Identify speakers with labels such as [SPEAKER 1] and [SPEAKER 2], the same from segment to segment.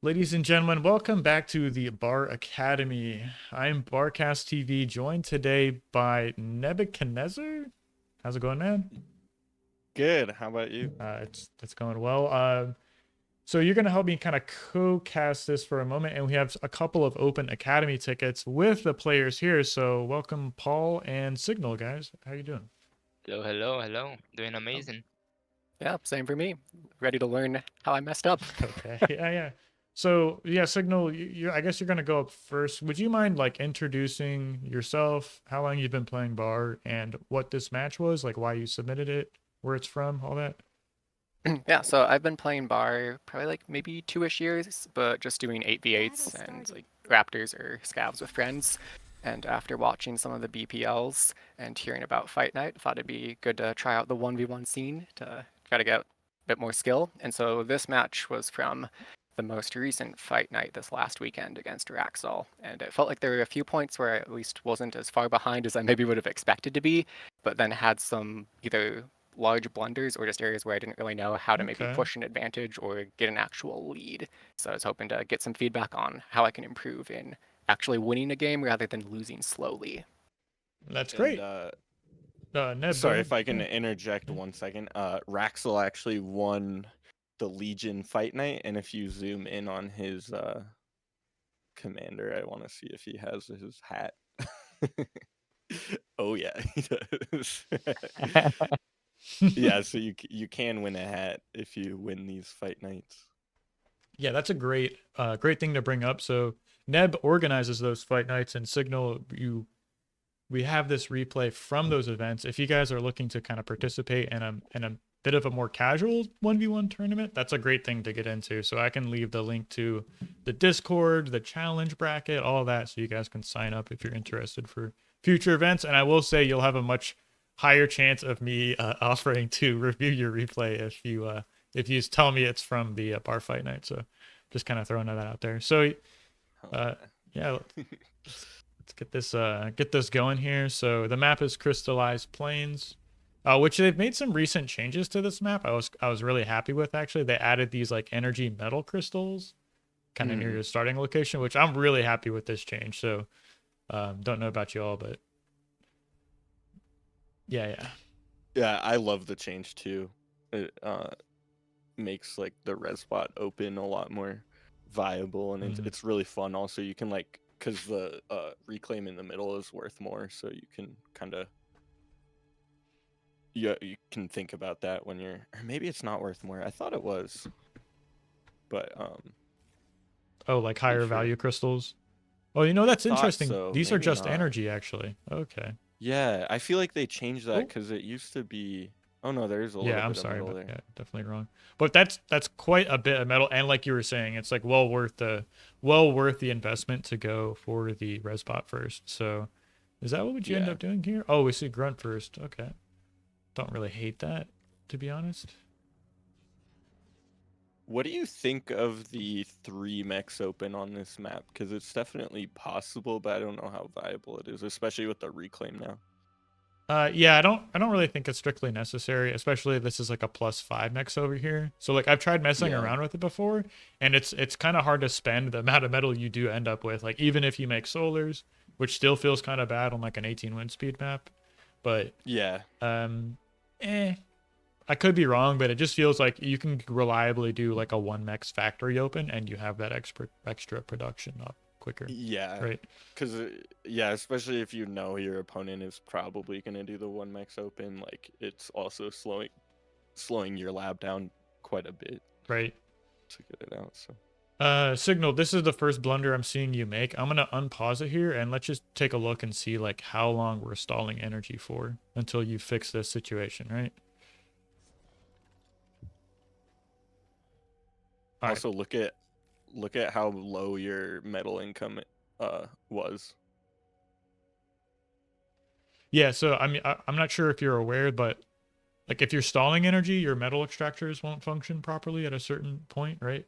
[SPEAKER 1] Ladies and gentlemen, welcome back to the Bar Academy. I'm BARCastTV, joined today by Nebuchadnezzar. How's it going, man?
[SPEAKER 2] Good. How about you?
[SPEAKER 1] It's going well. So you're gonna help me kind of co-cast this for a moment, and we have a couple of open Academy tickets with the players here. So welcome, Paul and Signal, guys. How you doing?
[SPEAKER 3] Hello, hello, hello. Doing
[SPEAKER 1] Oh,
[SPEAKER 3] amazing.
[SPEAKER 4] Yeah, same for me. Ready to learn how I messed up.
[SPEAKER 1] okay, yeah. So yeah, Signal. I guess you're gonna go up first. Would you mind like introducing yourself, how long you've been playing Bar, and what this match was, like why you submitted it, where it's from, all that?
[SPEAKER 4] Yeah, so I've been playing bar probably like maybe 2-ish years, but just doing 8v8s and like Raptors or Scavs with friends. And after watching some of the BPLs and hearing about Fight Night, I thought it'd be good to try out the 1v1 scene to try to get a bit more skill. And so this match was from the most recent Fight Night this last weekend against Raxol. And it felt like there were a few points where I at least wasn't as far behind as I maybe would have expected to be, but then had some either large blunders or just areas where I didn't really know how to maybe
[SPEAKER 1] Okay,
[SPEAKER 4] push an advantage or get an actual lead. So I was hoping to get some feedback on how I can improve in actually winning a game rather than losing slowly.
[SPEAKER 1] that's
[SPEAKER 2] And
[SPEAKER 1] great. Neb, go
[SPEAKER 2] sorry
[SPEAKER 1] ahead.
[SPEAKER 2] if I can
[SPEAKER 1] Yeah.
[SPEAKER 2] interject 1 second. Raxel actually won the Legion fight night, and if you zoom in on his commander, I want to see if he has his hat. Oh yeah, he does. Yeah, so you can win a hat if you win these fight nights.
[SPEAKER 1] Yeah, that's a great thing to bring up. So Neb organizes those fight nights, and Signal, we have this replay from those events. If you guys are looking to kind of participate in a bit of a more casual 1v1 tournament, that's a great thing to get into. So I can leave the link to the Discord, the challenge bracket, all that, so you guys can sign up if you're interested for future events. And I will say you'll have a much higher chance of me offering to review your replay if you tell me it's from the bar fight night. So just kind of throwing that out there. So
[SPEAKER 2] Oh
[SPEAKER 1] uh,
[SPEAKER 2] yeah.
[SPEAKER 1] yeah, let's get this going here. So the map is crystallized plains, which they've made some recent changes to this map. I was really happy with actually. They added these like energy metal crystals kind of near
[SPEAKER 2] Mhm.
[SPEAKER 1] your starting location, which I'm really happy with this change. So don't know about you all, but yeah.
[SPEAKER 2] Yeah, I love the change too. It makes like the res spot open a lot more viable, and it's,
[SPEAKER 1] Mhm.
[SPEAKER 2] it's really fun. Also, you can like because the reclaim in the middle is worth more, so you can kind of you can think about that when you're or maybe it's not worth more. I thought it was, but
[SPEAKER 1] Oh, like
[SPEAKER 2] pretty
[SPEAKER 1] higher
[SPEAKER 2] sure
[SPEAKER 1] value crystals. Oh,
[SPEAKER 2] I
[SPEAKER 1] that's
[SPEAKER 2] thought
[SPEAKER 1] interesting.
[SPEAKER 2] so.
[SPEAKER 1] These are
[SPEAKER 2] Maybe
[SPEAKER 1] just
[SPEAKER 2] not.
[SPEAKER 1] energy actually. Okay.
[SPEAKER 2] Yeah, I feel like they changed that
[SPEAKER 1] Oh,
[SPEAKER 2] because it used to be. Oh no, there's a little
[SPEAKER 1] yeah, I'm
[SPEAKER 2] bit of
[SPEAKER 1] sorry,
[SPEAKER 2] metal
[SPEAKER 1] but
[SPEAKER 2] there.
[SPEAKER 1] yeah, definitely wrong. But that's quite a bit of metal, and like you were saying, it's like well worth the investment to go for the res spot first. So, is that what would you end
[SPEAKER 2] Yeah.
[SPEAKER 1] up doing here? Oh, we see grunt first. Okay, don't really hate that, to be honest.
[SPEAKER 2] What do you think of the three mechs open on this map? Because it's definitely possible, but I don't know how viable it is, especially with the reclaim now.
[SPEAKER 1] Yeah, I don't really think it's strictly necessary, especially this is like a +5 mix over here. So like I've tried messing
[SPEAKER 2] Yeah.
[SPEAKER 1] around with it before, and it's kind of hard to spend the amount of metal you do end up with. Like even if you make solars, which still feels kind of bad on like an 18 wind speed map, but
[SPEAKER 2] Yeah.
[SPEAKER 1] um, eh, I could be wrong, but it just feels like you can reliably do like a one max factory open, and you have that extra production up quicker,
[SPEAKER 2] Yeah.
[SPEAKER 1] right?
[SPEAKER 2] Because, yeah, especially if you know your opponent is probably going to do the one max open, like it's also slowing your lab down quite a bit
[SPEAKER 1] Right.
[SPEAKER 2] to get it out. So
[SPEAKER 1] Signal, this is the first blunder I'm seeing you make. I'm gonna unpause it here and let's just take a look and see like how long we're stalling energy for until you fix this situation, right? All right.
[SPEAKER 2] also look at how low your metal income was.
[SPEAKER 1] Yeah, so I mean I'm not sure if you're aware, but like if you're stalling energy, your metal extractors won't function properly at a certain point, right?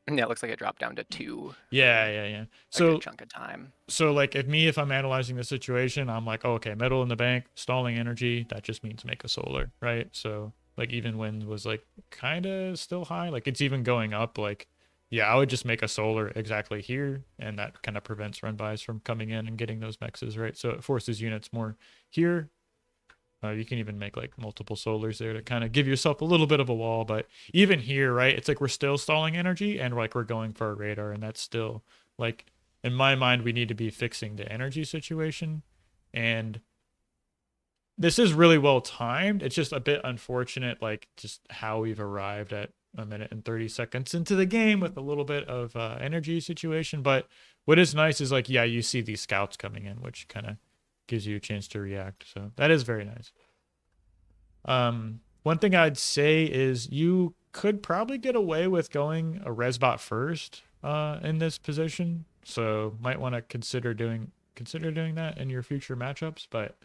[SPEAKER 4] Yeah, it looks like it dropped down to 2
[SPEAKER 1] Yeah,
[SPEAKER 4] for
[SPEAKER 1] yeah, yeah.
[SPEAKER 4] a good
[SPEAKER 1] So
[SPEAKER 4] chunk of time.
[SPEAKER 1] like if I'm analyzing the situation, I'm like, oh, okay, metal in the bank, stalling energy, that just means make a solar, right? So like even wind was like kind of still high, like it's even going up like yeah, I would just make a solar exactly here, and that kind of prevents run bys from coming in and getting those mexes, right? So it forces units more here. You can even make like multiple solars there to kind of give yourself a little bit of a wall. But even here, right, it's like we're still stalling energy and like we're going for a radar, and that's still like in my mind we need to be fixing the energy situation. And this is really well timed. It's just a bit unfortunate, like just how we've arrived at a minute and 30 seconds into the game with a little bit of energy situation. But what is nice is like, yeah, you see these scouts coming in, which kind of gives you a chance to react. So that is very nice. One thing I'd say is you could probably get away with going a resbot first in this position. So might want to consider doing that in your future matchups, but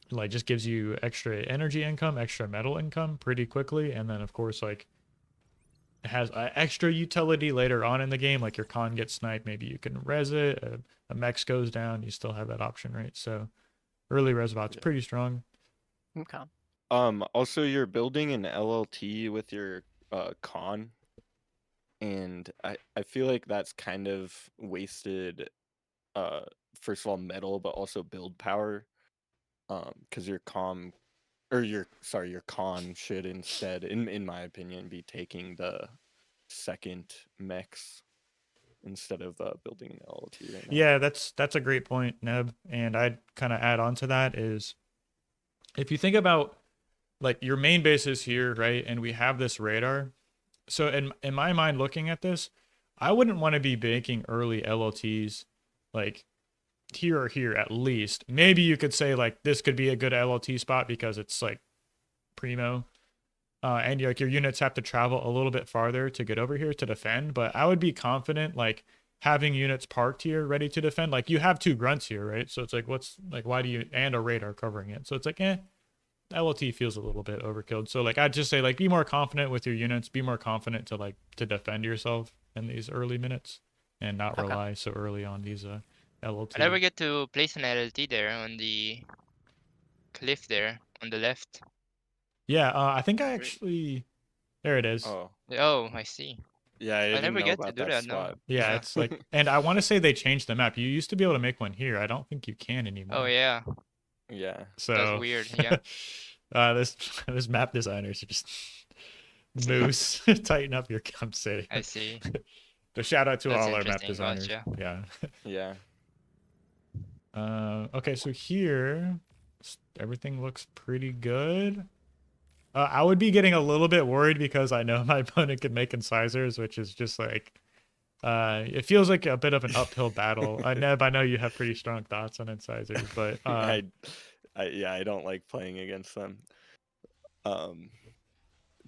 [SPEAKER 1] like just gives you extra energy income, extra metal income pretty quickly, and then of course like it has extra utility later on in the game. Like your con gets sniped, maybe you can res it. A mex goes down, you still have that option, right? So early resbot's pretty strong.
[SPEAKER 4] Okay.
[SPEAKER 2] Also, you're building an LLT with your con, and I feel like that's kind of wasted. First of all, metal, but also build power. Because your con should instead, in my opinion, be taking the second mechs instead of building an LLT right now.
[SPEAKER 1] Yeah, that's a great point, Neb. And I'd kind of add on to that is if you think about like your main base is here, right? And we have this radar. So in my mind, looking at this, I wouldn't want to be making early LLTs like here or here at least. Maybe you could say like this could be a good LLT spot because it's like primo. And like your units have to travel a little bit farther to get over here to defend. But I would be confident like having units parked here ready to defend. Like you have 2 grunts here, right? So it's like what's like why do you and a radar covering it? So it's like LLT feels a little bit overkilled. So like I'd just say like be more confident with your units, be more confident to like to defend yourself in these early minutes and not
[SPEAKER 4] Okay.
[SPEAKER 1] rely so early on these LLT.
[SPEAKER 3] I never get to place an LLT there on the cliff there on the left.
[SPEAKER 1] Yeah, I think I actually there it is.
[SPEAKER 2] Oh,
[SPEAKER 3] Oh, I see.
[SPEAKER 2] yeah, I
[SPEAKER 3] I
[SPEAKER 2] didn't
[SPEAKER 3] never
[SPEAKER 2] know
[SPEAKER 3] get to
[SPEAKER 2] about
[SPEAKER 3] do
[SPEAKER 2] that
[SPEAKER 3] that, no.
[SPEAKER 2] spot.
[SPEAKER 1] Yeah, it's like and I want to say they changed the map. You used to be able to make one here. I don't think you can anymore.
[SPEAKER 3] Oh yeah,
[SPEAKER 2] Yeah.
[SPEAKER 1] So
[SPEAKER 3] that's weird. Yeah,
[SPEAKER 1] this map designers are just moose. Tighten up your I'm city.
[SPEAKER 3] I see.
[SPEAKER 1] So shout out to
[SPEAKER 3] That's
[SPEAKER 1] all our map
[SPEAKER 3] interesting.
[SPEAKER 1] designers.
[SPEAKER 3] Gotcha.
[SPEAKER 1] Yeah.
[SPEAKER 2] Yeah.
[SPEAKER 1] Okay, so here everything looks pretty good. I would be getting a little bit worried because I know my opponent can make incisors, which is just like it feels like a bit of an uphill battle. Neb, I know you have pretty strong thoughts on incisors, but
[SPEAKER 2] I don't like playing against them.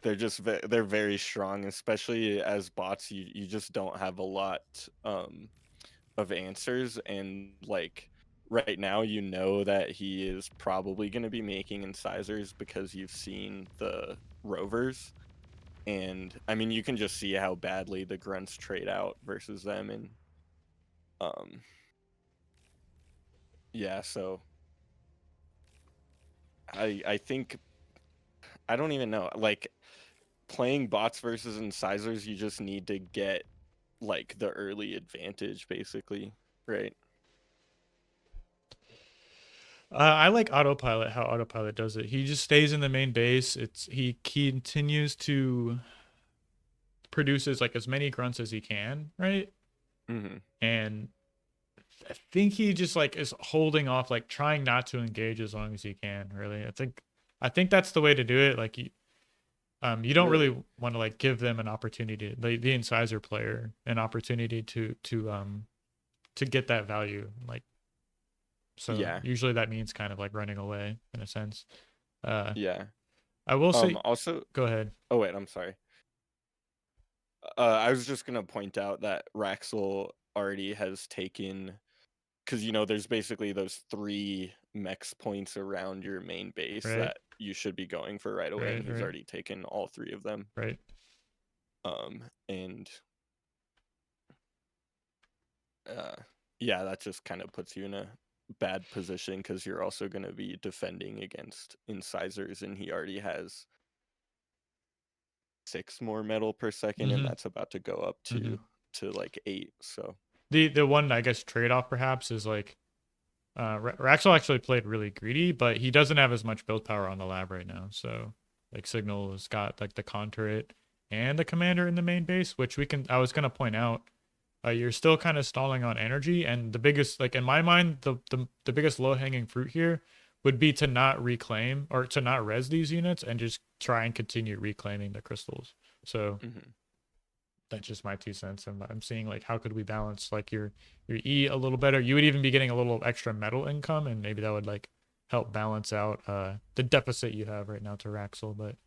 [SPEAKER 2] They're just they're very strong, especially as bots. You just don't have a lot of answers, and like right now you know that he is probably going to be making incisors because you've seen the rovers, and I mean you can just see how badly the grunts trade out versus them, and yeah, so I think I don't even know, like playing bots versus incisors, you just need to get like the early advantage basically, right?
[SPEAKER 1] I like autopilot. How autopilot does it. He just stays in the main base. He continues to produces like as many grunts as he can, right?
[SPEAKER 2] Mm-hmm.
[SPEAKER 1] And I think he just like is holding off, like trying not to engage as long as he can. Really, I think that's the way to do it. Like you don't really want to like give them an opportunity, the incisor player, an opportunity to get that value. Like so,
[SPEAKER 2] Yeah.
[SPEAKER 1] usually that means kind of like running away in a sense.
[SPEAKER 2] Yeah.
[SPEAKER 1] I will say.
[SPEAKER 2] Also,
[SPEAKER 1] Go ahead.
[SPEAKER 2] oh wait, I'm sorry. I was just gonna point out that Raxel already has taken, because you know there's basically those 3 mex points around your main base
[SPEAKER 1] Right.
[SPEAKER 2] that you should be going for right away, and he's
[SPEAKER 1] Right.
[SPEAKER 2] already taken all 3 of them.
[SPEAKER 1] Right.
[SPEAKER 2] And yeah, that just kind of puts you in a bad position because you're also going to be defending against incisors, and he already has 6 more metal per second, and that's about to go up to like 8. So
[SPEAKER 1] the one, I guess, trade-off perhaps is like Raxel actually played really greedy, but he doesn't have as much build power on the lab right now. So like Signal has got like the con turret and the commander in the main base, which I was gonna point out. You're still kind of stalling on energy, and the biggest, like in my mind, the biggest low-hanging fruit here would be to not reclaim or to not res these units and just try and continue reclaiming the crystals. So that's just my 2 cents. I'm seeing like how could we balance like your E a little better. You would even be getting a little extra metal income, and maybe that would like help balance out the deficit you have right now to Raxel. But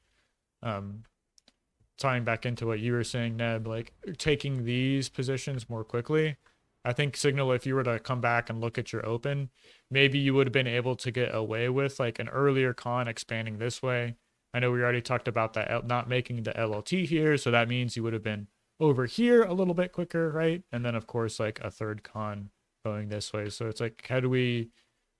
[SPEAKER 1] tying back into what you were saying, Neb, like taking these positions more quickly. I think Signal, if you were to come back and look at your open, maybe you would have been able to get away with like an earlier con expanding this way. I know we already talked about that not making the LLT here, so that means you would have been over here a little bit quicker, right? And then of course like a third con going this way. So it's like, how do we,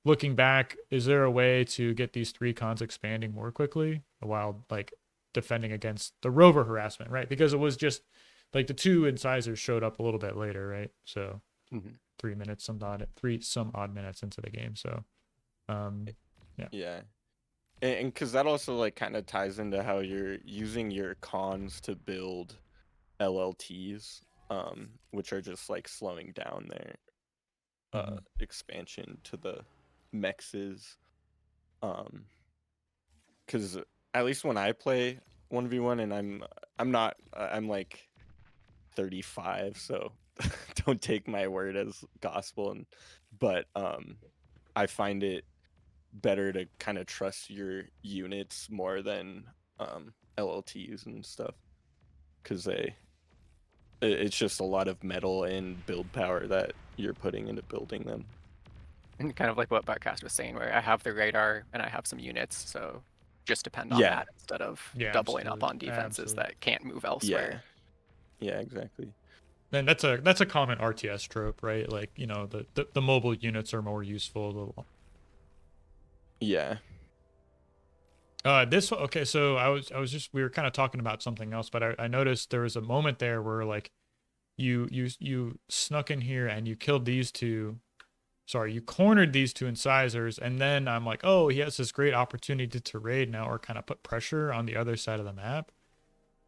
[SPEAKER 1] looking back, is there a way to get these 3 cons expanding more quickly while like defending against the rover harassment, right? Because it was just like the 2 incisors showed up a little bit later, right? So 3 minutes, some odd minutes into the game. So yeah.
[SPEAKER 2] And because that also like kind of ties into how you're using your cons to build LLTs, which are just like slowing down their expansion to the mexes. Because at least when I play 1v1, and I'm like 35, so don't take my word as gospel, but I find it better to kind of trust your units more than LLTs and stuff, because it's just a lot of metal and build power that you're putting into building them.
[SPEAKER 4] And kind of like what BARCast was saying, where I have the radar and I have some units, so just depend on that instead of doubling up on defenses that can't move elsewhere.
[SPEAKER 2] Yeah, exactly.
[SPEAKER 1] And that's a common RTS trope, right? Like, you know, the mobile units are more useful.
[SPEAKER 2] Yeah.
[SPEAKER 1] Okay, so I was just, we were kind of talking about something else, but I noticed there was a moment there where like you snuck in here and you killed these 2. Sorry, you cornered these 2 incisors, and then I'm like, oh, he has this great opportunity to raid now or kind of put pressure on the other side of the map.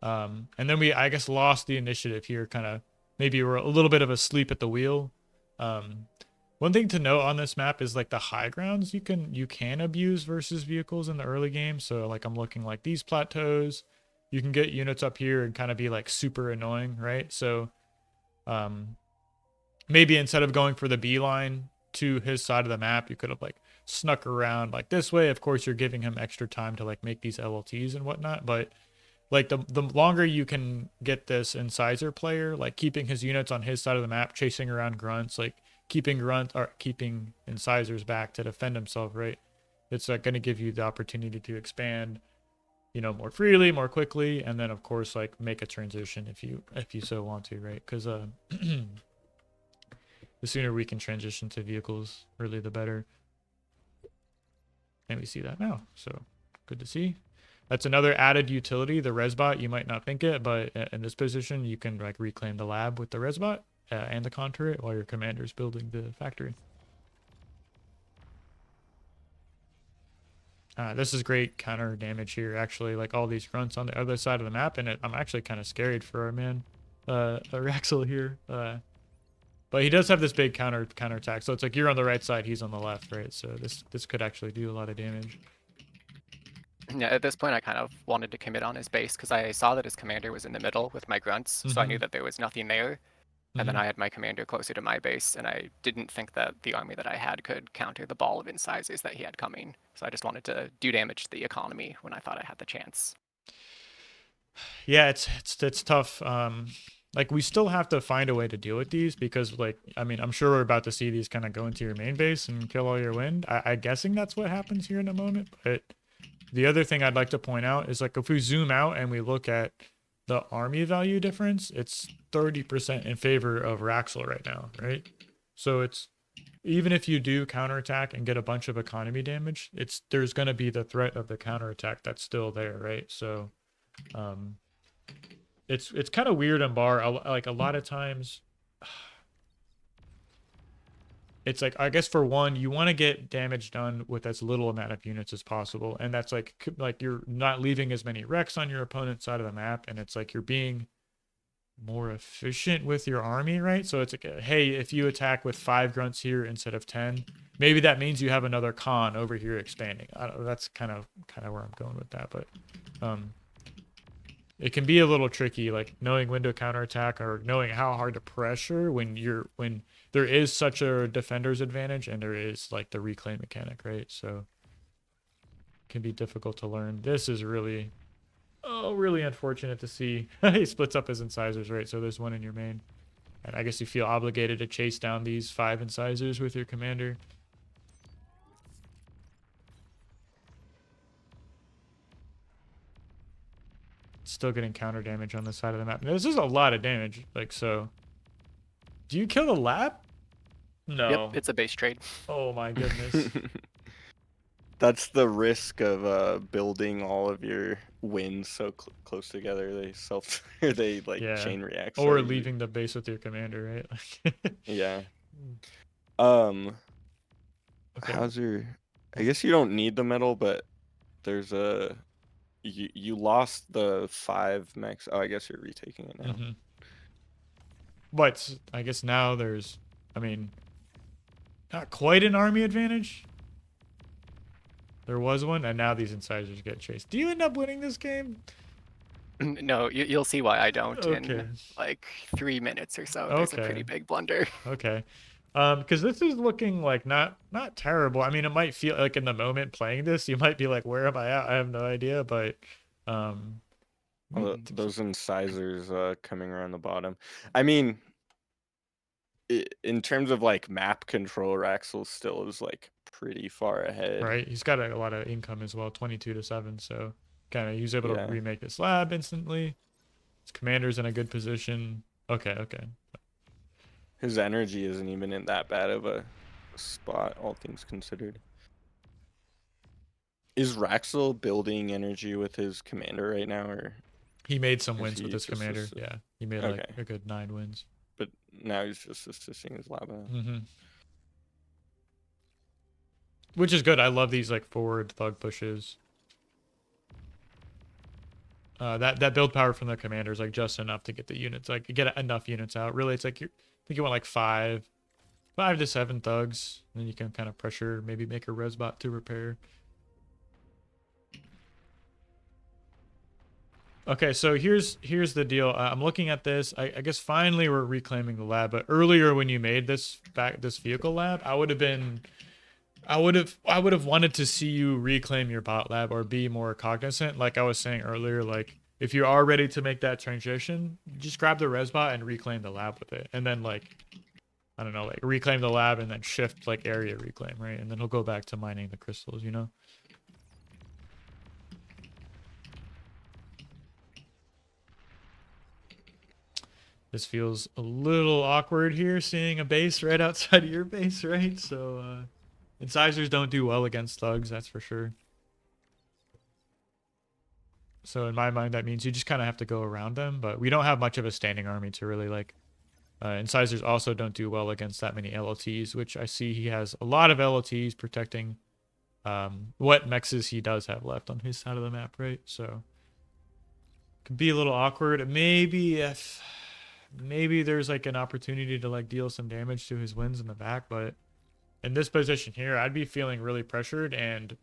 [SPEAKER 1] And then we, I guess, lost the initiative here. Kind of maybe we're a little bit of asleep at the wheel. One thing to note on this map is like the high grounds you can abuse versus vehicles in the early game. So like I'm looking like these plateaus, you can get units up here and kind of be like super annoying, right? So maybe instead of going for the beeline to his side of the map, you could have like snuck around like this way. Of course, you're giving him extra time to like make these LLTs and whatnot, but like the longer you can get this incisor player, like keeping his units on his side of the map, chasing around grunts, like keeping incisors back to defend himself, right? It's going to give you the opportunity to expand, you know, more freely, more quickly, and then of course like make a transition if you so want to, right? Because the sooner we can transition to vehicles, really the better. And we see that now, so good to see. That's another added utility, the resbot. You might not think it, but in this position, you can like reclaim the lab with the resbot and the con turret while your commander's building the factory. This is great counter damage here, actually. Like all these grunts on the other side of the map, and I'm actually kind of scared for our man, Raxel here. But he does have this big counter attack, so it's like you're on the right side, he's on the left, right? So this could actually do a lot of damage.
[SPEAKER 4] Yeah, at this point, I kind of wanted to commit on his base because I saw that his commander was in the middle with my grunts, so I knew that there was nothing there. And then I had my commander closer to my base, and I didn't think that the army that I had could counter the ball of incisors that he had coming. So I just wanted to do damage to the economy when I thought I had the chance.
[SPEAKER 1] Yeah, it's tough. Like we still have to find a way to deal with these because, like, I mean, I'm sure we're about to see these kind of go into your main base and kill all your wind. I'm guessing that's what happens here in a moment, but the other thing I'd like to point out is like if we zoom out and we look at the army value difference, it's 30% in favor of Raxel right now, right? So it's, even if you do counterattack and get a bunch of economy damage, there's going to be the threat of the counterattack that's still there, right? So it's kind of weird in bar. Like a lot of times, it's like, I guess for one, you want to get damage done with as little amount of units as possible, and that's like you're not leaving as many wrecks on your opponent's side of the map, and it's like you're being more efficient with your army, right? So it's like, hey, if you attack with 5 grunts here instead of 10, maybe that means you have another con over here expanding. I don't know, that's kind of where I'm going with that, but it can be a little tricky, like knowing when to counterattack or knowing how hard to pressure when there is such a defender's advantage and there is like the reclaim mechanic, right? So it can be difficult to learn. This is really, oh, really unfortunate to see. He splits up his incisors, right? So there's one in your main. And I guess you feel obligated to chase down these 5 incisors with your commander. Still getting counter damage on this side of the map. This is a lot of damage. Like, so. Do you kill the lab? No.
[SPEAKER 4] Yep, it's a base trade.
[SPEAKER 1] Oh my goodness.
[SPEAKER 2] That's the risk of building all of your wins so close together. They like
[SPEAKER 1] Yeah.
[SPEAKER 2] chain react.
[SPEAKER 1] Or
[SPEAKER 2] so easy.
[SPEAKER 1] leaving the base with your commander, right?
[SPEAKER 2] Yeah.
[SPEAKER 1] Okay.
[SPEAKER 2] How's your? I guess you don't need the medal, but there's a. You lost the 5 max. Oh, I guess you're retaking it now.
[SPEAKER 1] Mm-hmm. But I guess now there's, I mean, not quite an army advantage. There was one, and now these incisors get chased. Do you end up winning this game?
[SPEAKER 4] No, you'll see why I don't
[SPEAKER 1] Okay.
[SPEAKER 4] in like 3 minutes or so. There's a
[SPEAKER 1] Okay.
[SPEAKER 4] pretty big blunder.
[SPEAKER 1] Okay. Because this is looking like not terrible. I mean, it might feel like in the moment playing this, you might be like, where am I at? I have no idea, but
[SPEAKER 2] Those incisors coming around the bottom. I mean, in terms of like map control, Raxel still is like pretty far ahead.
[SPEAKER 1] right, he's got a lot of income as well, 22-7, so kind of he's able
[SPEAKER 2] Yeah.
[SPEAKER 1] to remake this lab instantly. His commander's in a good position. Okay.
[SPEAKER 2] His energy isn't even in that bad of a spot, all things considered. Is Raxel building energy with his commander right now, or?
[SPEAKER 1] He made some
[SPEAKER 2] Is
[SPEAKER 1] wins with
[SPEAKER 2] he
[SPEAKER 1] his
[SPEAKER 2] just
[SPEAKER 1] commander.
[SPEAKER 2] assist-
[SPEAKER 1] Yeah, he made like
[SPEAKER 2] Okay.
[SPEAKER 1] a good 9 wins.
[SPEAKER 2] But now he's just assisting his lava.
[SPEAKER 1] Mm-hmm. Which is good. I love these like forward thug pushes. That build power from the commander is like just enough to get the units, like get enough units out. Really, it's like I think you want like 5 to 7 thugs, and then you can kind of pressure, maybe make a resbot to repair. Okay, so here's the deal. I'm looking at this. I guess finally we're reclaiming the lab, but earlier when you made this vehicle lab, I would have wanted to see you reclaim your bot lab or be more cognizant. Like I was saying earlier, like if you are ready to make that transition, just grab the resbot and reclaim the lab with it, and then like I don't know, like reclaim the lab and then shift like area reclaim, right? And then he'll go back to mining the crystals, you know. This feels a little awkward here, seeing a base right outside of your base, right? So, incisors don't do well against thugs, that's for sure. So in my mind, that means you just kind of have to go around them, but we don't have much of a standing army to really like. Incisors also don't do well against that many LLTs, which I see he has a lot of LLTs protecting what mexes he does have left on his side of the map, right? So, could be a little awkward. Maybe there's like an opportunity to like deal some damage to his wins in the back, but in this position here, I'd be feeling really pressured and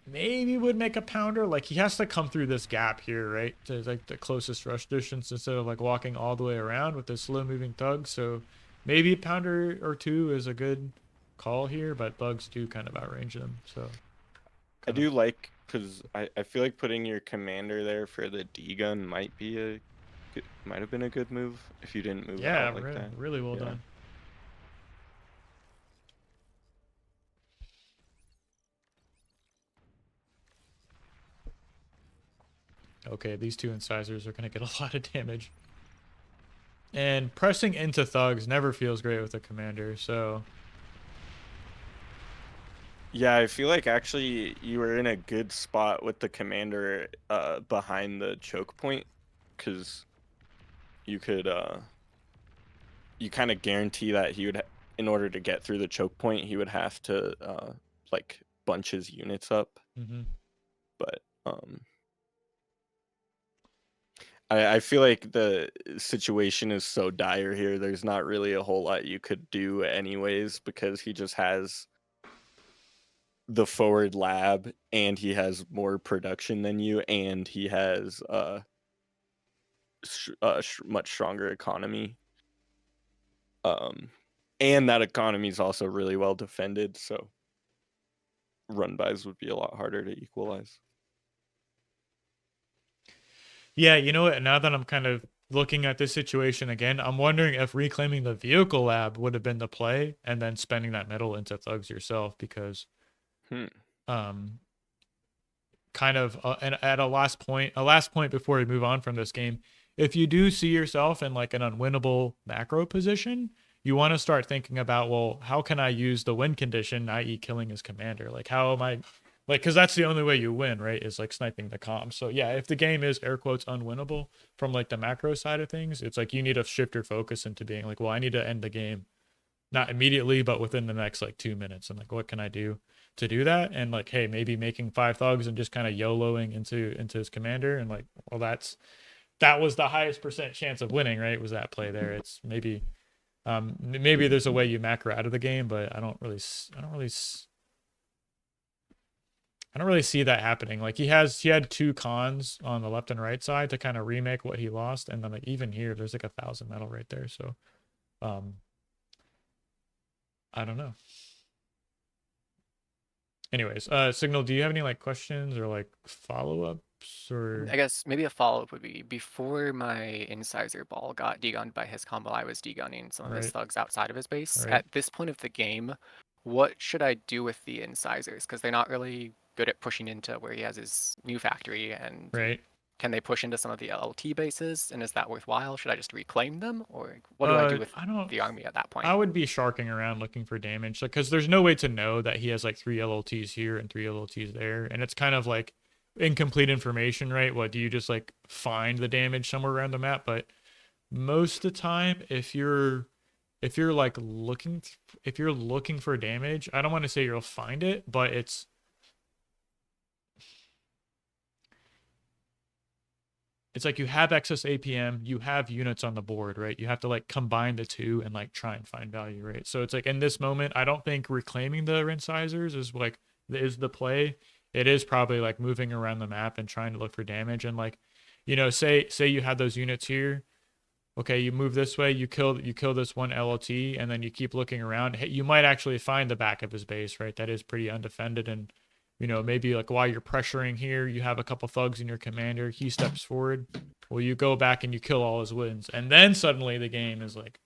[SPEAKER 1] maybe would make a pounder. Like he has to come through this gap here, right? To like the closest rush distance instead of like walking all the way around with this slow moving thug. So maybe a pounder or 2 is a good call here, but bugs do kind of outrange them. So
[SPEAKER 2] I do like, because I feel like putting your commander there for the D gun might have been a good move if you didn't move out like that.
[SPEAKER 1] Really well
[SPEAKER 2] Yeah.
[SPEAKER 1] done. Okay, these 2 incisors are going to get a lot of damage. And pressing into thugs never feels great with a commander, so
[SPEAKER 2] Yeah, I feel like actually you were in a good spot with the commander behind the choke point, because you could you kind of guarantee that he would, in order to get through the choke point, he would have to like bunch his units up.
[SPEAKER 1] Mm-hmm.
[SPEAKER 2] But I feel like the situation is so dire here. There's not really a whole lot you could do anyways, because he just has the forward lab, and he has more production than you, and he has much stronger economy. And that economy is also really well defended, so run bys would be a lot harder to equalize.
[SPEAKER 1] Yeah, you know what? Now that I'm kind of looking at this situation again, I'm wondering if reclaiming the vehicle lab would have been the play, and then spending that metal into thugs yourself, because um kind of and at a last point before we move on from this game, if you do see yourself in like an unwinnable macro position, you want to start thinking about, well, how can I use the win condition, i.e. killing his commander? Like, how am I, like, because that's the only way you win, right, is like sniping the comms. So yeah, if the game is air quotes unwinnable from like the macro side of things, it's like you need to shift your focus into being like, well, I need to end the game not immediately, but within the next like 2 minutes. And like, what can I do to do that? And like, hey, maybe making 5 thugs and just kind of YOLOing into his commander. And like, well, that was the highest percent chance of winning, right? Was that play there? It's maybe maybe there's a way you macro out of the game, but I don't really see that happening. Like he had 2 cons on the left and right side to kind of remake what he lost, and then like even here, there's like 1,000 metal right there. So I don't know. Anyways, Signal, do you have any like questions or like follow-ups or?
[SPEAKER 4] I guess maybe a follow-up would be, before my incisor ball got degunned by his combo, I was degunning some of his
[SPEAKER 1] Right.
[SPEAKER 4] thugs outside of his base.
[SPEAKER 1] Right.
[SPEAKER 4] At this point of the game, what should I do with the incisors? Because they're not really good at pushing into where he has his new factory, and
[SPEAKER 1] Right.
[SPEAKER 4] can they push into some of the LLT bases? And is that worthwhile? Should I just reclaim them, or what do I do with
[SPEAKER 1] I don't.
[SPEAKER 4] the army at that point?
[SPEAKER 1] I would be sharking around looking for damage, because there's no way to know that he has like 3 LLTs here and 3 LLTs there, and it's kind of like incomplete information, right? What do you just like find the damage somewhere around the map? But most of the time, if you're like if you're looking for damage, I don't want to say you'll find it, but it's like you have excess APM, you have units on the board, right? You have to like combine the two and like try and find value, right? So it's like in this moment, I don't think reclaiming the incisors is the play. It is probably like moving around the map and trying to look for damage, and like, say you had those units here. Okay, you move this way, you kill this one LLT, and then you keep looking around. Hey, you might actually find the back of his base, right? That is pretty undefended, and maybe like while you're pressuring here, you have a couple thugs in your commander. He steps forward. Well, you go back and you kill all his wins, and then suddenly the game is like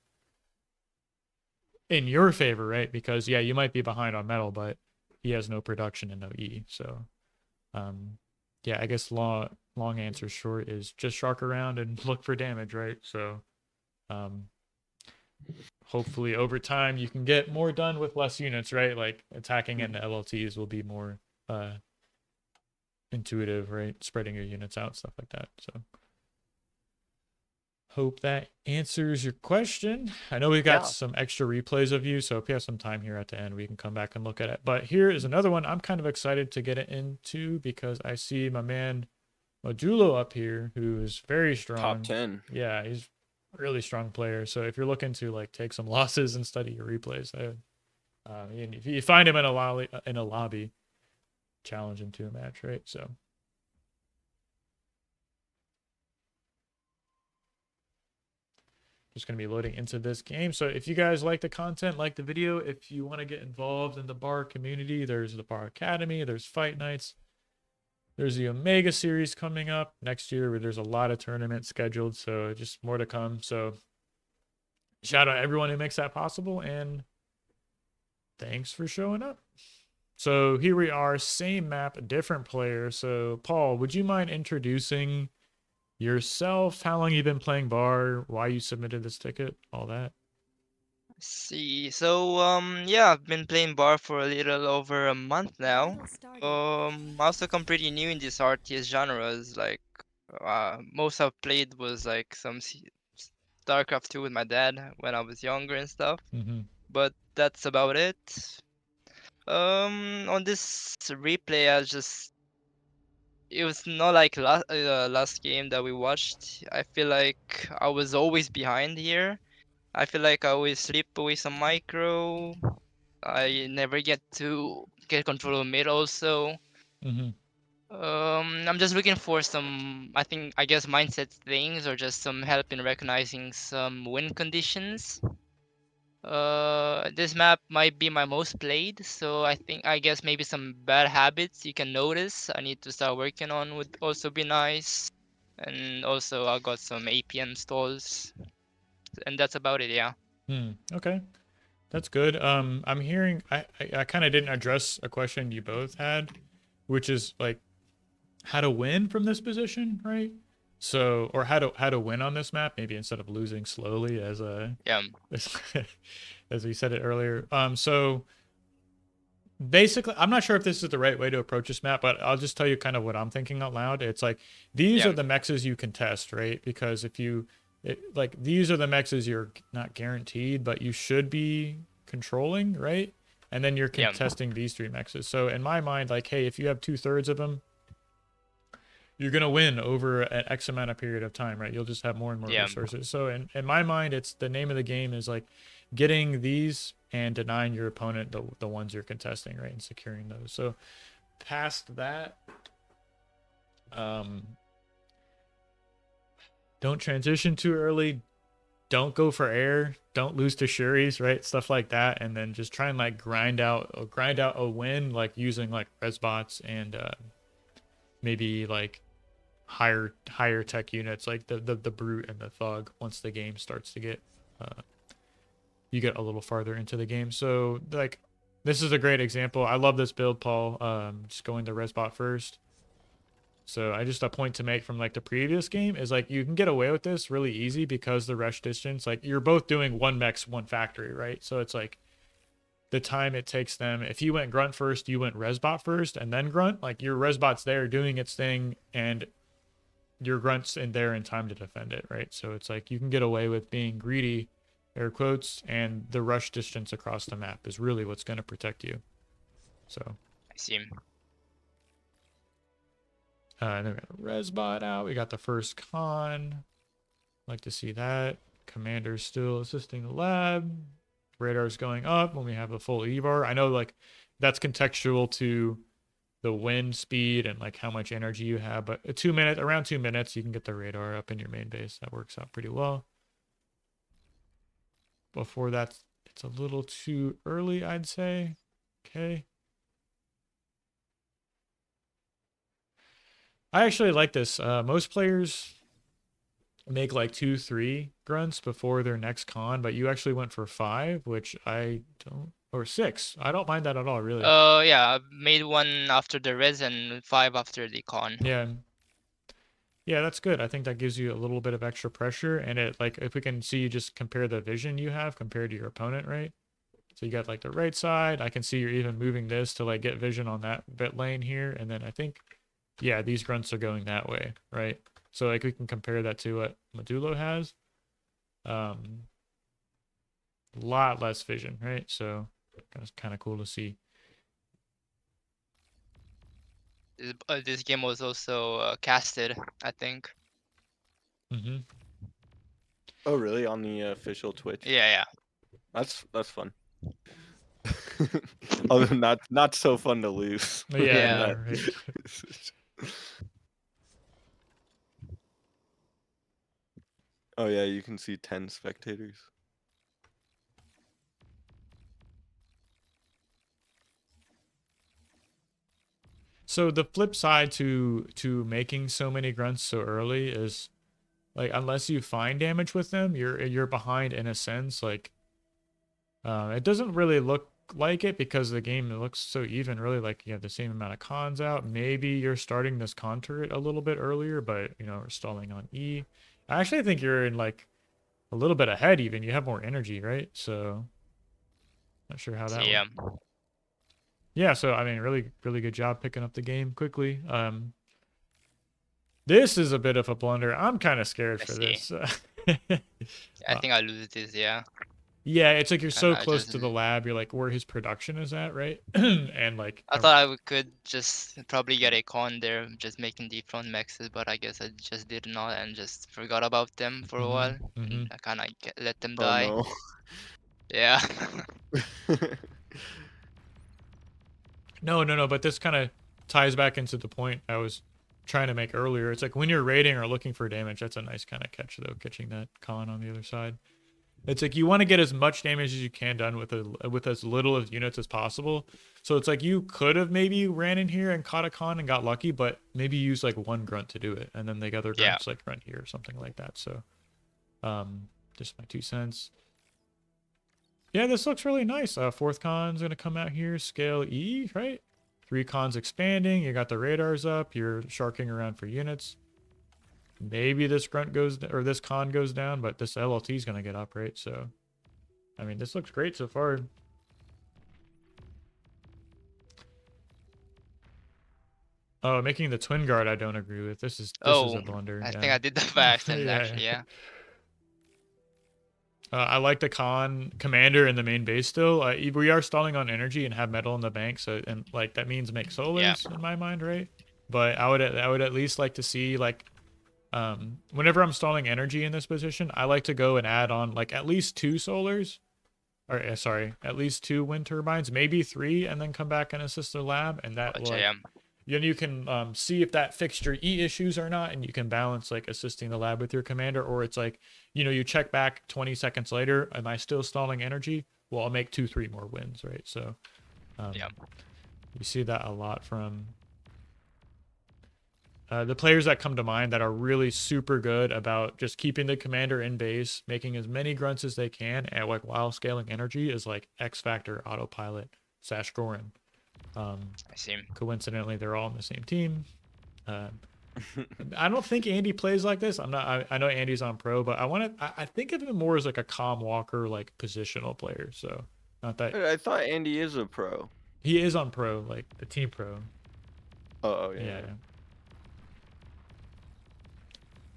[SPEAKER 1] in your favor, right? Because yeah, you might be behind on metal, but he has no production and no E. So, yeah, I guess long answer short is just shark around and look for damage, right? So, hopefully over time you can get more done with less units, right? Like attacking into LLTs will be more intuitive, right? Spreading your units out, stuff like that. So hope that answers your question. I know we've got some extra replays of you, so if you have some time here at the end, we can come back and look at it. But here is another one I'm kind of excited to get it into, because I see my man Modulo up here, who is very strong.
[SPEAKER 2] Top 10.
[SPEAKER 1] Yeah, he's a really strong player. So if you're looking to like take some losses and study your replays, if you find him in a lobby, challenge him to a match, right? So just going to be loading into this game. So if you guys like the content, like the video, if you want to get involved in the bar community, there's the Bar Academy, there's fight nights, there's the Omega series coming up next year, where there's a lot of tournaments scheduled, so just more to come. So shout out everyone who makes that possible, and thanks for showing up. So here we are, same map, different player. So Paul, would you mind introducing yourself, how long you've been playing bar, why you submitted this ticket, all that?
[SPEAKER 3] See, so yeah, I've been playing bar for a little over a month now. I also come pretty new in these RTS genres. Like, most I've played was like some StarCraft 2 with my dad when I was younger and stuff.
[SPEAKER 1] Mm-hmm.
[SPEAKER 3] But that's about it. On this replay, it was not like last game that we watched. I feel like I was always behind here. I feel like I always slip away some micro. I never get to get control of mid also.
[SPEAKER 1] Mm-hmm.
[SPEAKER 3] I'm just looking for some, I guess mindset things or just some help in recognizing some win conditions. This map might be my most played, so I guess maybe some bad habits you can notice I need to start working on would also be nice. And also I got some APM stalls, and that's about it, yeah.
[SPEAKER 1] Okay. That's good. I'm hearing I kind of didn't address a question you both had, which is like how to win from this position, right? So, or how to win on this map, maybe instead of losing slowly
[SPEAKER 3] Yeah.
[SPEAKER 1] as we said it earlier. So basically, I'm not sure if this is the right way to approach this map, but I'll just tell you kind of what I'm thinking out loud. It's like these
[SPEAKER 3] Yeah.
[SPEAKER 1] are the mexes you can test, right? Because if you like these are the mexes you're not guaranteed, but you should be controlling, right? And then you're
[SPEAKER 3] Yeah.
[SPEAKER 1] contesting these three mexes. So in my mind, like, hey, if you have 2/3 of them, you're gonna win over an X amount of period of time, right? You'll just have more and more
[SPEAKER 3] Yeah.
[SPEAKER 1] resources. So in my mind, it's the name of the game is like getting these and denying your opponent the ones you're contesting, right? And securing those. So past that, don't transition too early. Don't go for air. Don't lose to Shuris, right? Stuff like that. And then just try and like grind out a win, like using like res bots and maybe like higher tech units like the brute and the thug once the game starts to get you get a little farther into the game. So like this is a great example. I love this build, Paul. Just going to resbot first. So I just a point to make from like the previous game is like you can get away with this really easy because the rush distance, like you're both doing one mechs, one factory, right? So it's like the time it takes them. If you went grunt first, you went resbot first and then grunt, like your resbot's there doing its thing and your grunt's in there in time to defend it, right? So it's like you can get away with being greedy, air quotes, and the rush distance across the map is really what's going to protect you. So
[SPEAKER 3] I see.
[SPEAKER 1] then we got a resbot out. We got the first con. Like to see that. Commander's still assisting the lab. Radar's going up when we have the full EVAR. I know like that's contextual to the wind speed and like how much energy you have, but around 2 minutes you can get the radar up in your main base. That works out pretty well. Before that, it's a little too early, I'd say. Okay. I actually like this. Most players make like 2-3 grunts before their next con, but you actually went for 5, which I don't, or 6. I don't mind that at all, really.
[SPEAKER 3] Yeah, I made one after the res and 5 after the con.
[SPEAKER 1] Yeah. Yeah, that's good. I think that gives you a little bit of extra pressure, and it like if we can see you just compare the vision you have compared to your opponent, right? So you got like the right side. I can see you're even moving this to like get vision on that bit lane here, and then I think, yeah, these grunts are going that way, right? So like we can compare that to what Medulo has. A lot less vision, right? So that's kind of cool to see.
[SPEAKER 3] This game was also casted, I think.
[SPEAKER 1] Mm-hmm.
[SPEAKER 2] Oh, really? On the official Twitch?
[SPEAKER 3] Yeah.
[SPEAKER 2] That's fun. Although not so fun to lose.
[SPEAKER 1] Yeah,
[SPEAKER 3] Yeah.
[SPEAKER 1] right.
[SPEAKER 2] Oh yeah, you can see 10 spectators.
[SPEAKER 1] So the flip side to making so many grunts so early is like unless you find damage with them, you're behind in a sense. Like it doesn't really look like it because the game looks so even. Really, like you have the same amount of cons out. Maybe you're starting this con turret a little bit earlier, but you know we're stalling on E. I actually think you're in like a little bit ahead even. You have more energy, right? So not sure how
[SPEAKER 3] So
[SPEAKER 1] that
[SPEAKER 3] yeah,
[SPEAKER 1] went. Yeah, so I mean, really, really good job picking up the game quickly. This is a bit of a blunder. I'm kind of scared
[SPEAKER 3] I
[SPEAKER 1] for
[SPEAKER 3] see.
[SPEAKER 1] this.
[SPEAKER 3] I think I lose this. Yeah,
[SPEAKER 1] Yeah, it's like you're
[SPEAKER 3] and
[SPEAKER 1] so
[SPEAKER 3] I
[SPEAKER 1] close
[SPEAKER 3] just.
[SPEAKER 1] to the lab. You're like where his production is at, right? And like,
[SPEAKER 3] I thought I could just probably get a con there, just making the front maxes, but I guess I just did not and just forgot about them for a while, and I kind of let them
[SPEAKER 2] Oh
[SPEAKER 3] die.
[SPEAKER 2] no.
[SPEAKER 3] Yeah.
[SPEAKER 1] no, but this kind of ties back into the point I was trying to make earlier. It's like when you're raiding or looking for damage, that's a nice kind of catch though, catching that con on the other side. It's like you want to get as much damage as you can done with as little of units as possible. So it's like you could have maybe ran in here and caught a con and got lucky, but maybe use like one grunt to do it, and then the other
[SPEAKER 3] Yeah.
[SPEAKER 1] grunts like run here or something like that. So, just my 2 cents. Yeah, this looks really nice. Fourth con's gonna come out here, scale E, right? 3 cons expanding. You got the radars up. You're sharking around for units. Maybe this grunt goes or this con goes down, but this LLT is gonna get up, right? So, I mean, this looks great so far. Oh, making the twin guard, I don't agree with. This is
[SPEAKER 3] Oh,
[SPEAKER 1] a blunder.
[SPEAKER 3] I
[SPEAKER 1] Yeah.
[SPEAKER 3] think I did that by accident,
[SPEAKER 1] Yeah.
[SPEAKER 3] actually. Yeah.
[SPEAKER 1] I like the con commander in the main base still. We are stalling on energy and have metal in the bank, so and like that means make solars in my mind, right? But I would at least like to see like whenever I'm stalling energy in this position, I like to go and add on like at least 2 solars, or sorry, at least 2 wind turbines, maybe 3, and then come back and assist the lab, and that will
[SPEAKER 3] Gotcha,
[SPEAKER 1] like,
[SPEAKER 3] yeah.
[SPEAKER 1] then you can see if that fixed your E issues or not, and you can balance like assisting the lab with your commander, or it's like, you check back 20 seconds later, am I still stalling energy? Well, I'll make 2-3 more wins, right? So
[SPEAKER 3] Yeah.
[SPEAKER 1] you see that a lot from the players that come to mind that are really super good about just keeping the commander in base, making as many grunts as they can, and like while scaling energy is like X Factor, Autopilot, Sash Gorin.
[SPEAKER 3] I see.
[SPEAKER 1] Coincidentally, they're all on the same team. I don't think Andy plays like this. I know Andy's on pro, but I think of him more as like a calm walker, like positional player. So not that
[SPEAKER 2] I thought Andy is a pro.
[SPEAKER 1] he is on pro, like the team pro.
[SPEAKER 2] Oh yeah.
[SPEAKER 1] Yeah.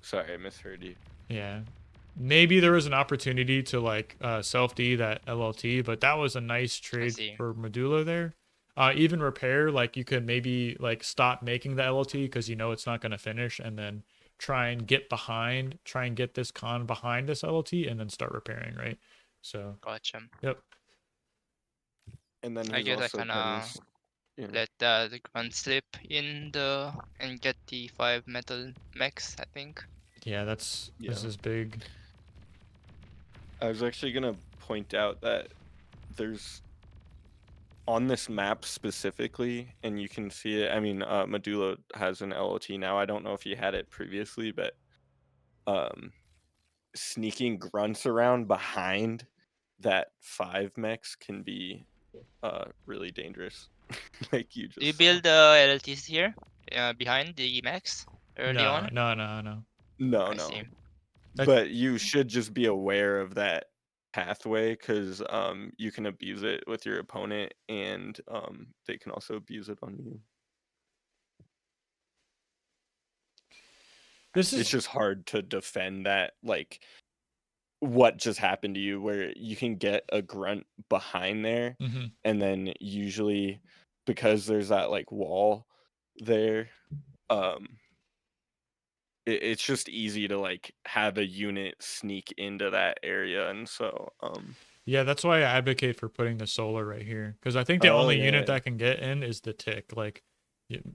[SPEAKER 2] Sorry, I misheard you.
[SPEAKER 1] Yeah. Maybe there was an opportunity to like self D that LLT, but that was a nice trade
[SPEAKER 3] see.
[SPEAKER 1] for Medulla there. Even repair, like you could maybe like stop making the LLT because it's not going to finish, and then try and get this con behind this LLT and then start repairing, right? So,
[SPEAKER 3] Gotcha.
[SPEAKER 1] yep.
[SPEAKER 2] And then
[SPEAKER 3] I
[SPEAKER 2] his
[SPEAKER 3] guess I
[SPEAKER 2] also
[SPEAKER 3] kinda
[SPEAKER 2] comes,
[SPEAKER 3] let the grunt slip in and get the 5 metal mechs, I think.
[SPEAKER 1] Yeah, this
[SPEAKER 2] Yeah.
[SPEAKER 1] is big.
[SPEAKER 2] I was actually gonna point out that there's on this map specifically, and you can see it. I mean, Medulla has an LOT now. I don't know if he had it previously, but sneaking grunts around behind that 5 mechs can be really dangerous. Like you just
[SPEAKER 3] Do you
[SPEAKER 2] saw.
[SPEAKER 3] build LLTs here behind the mechs early
[SPEAKER 1] No.
[SPEAKER 3] on?
[SPEAKER 2] No,
[SPEAKER 3] I
[SPEAKER 2] no.
[SPEAKER 3] see.
[SPEAKER 2] But you should just be aware of that pathway, because you can abuse it with your opponent, and they can also abuse it on you. It's just hard to defend that, like what just happened to you, where you can get a grunt behind there, and then usually because there's that like wall there, it's just easy to like have a unit sneak into that area, and so
[SPEAKER 1] yeah, that's why I advocate for putting the solar right here, because I think the only unit that can get in is the tick. Like,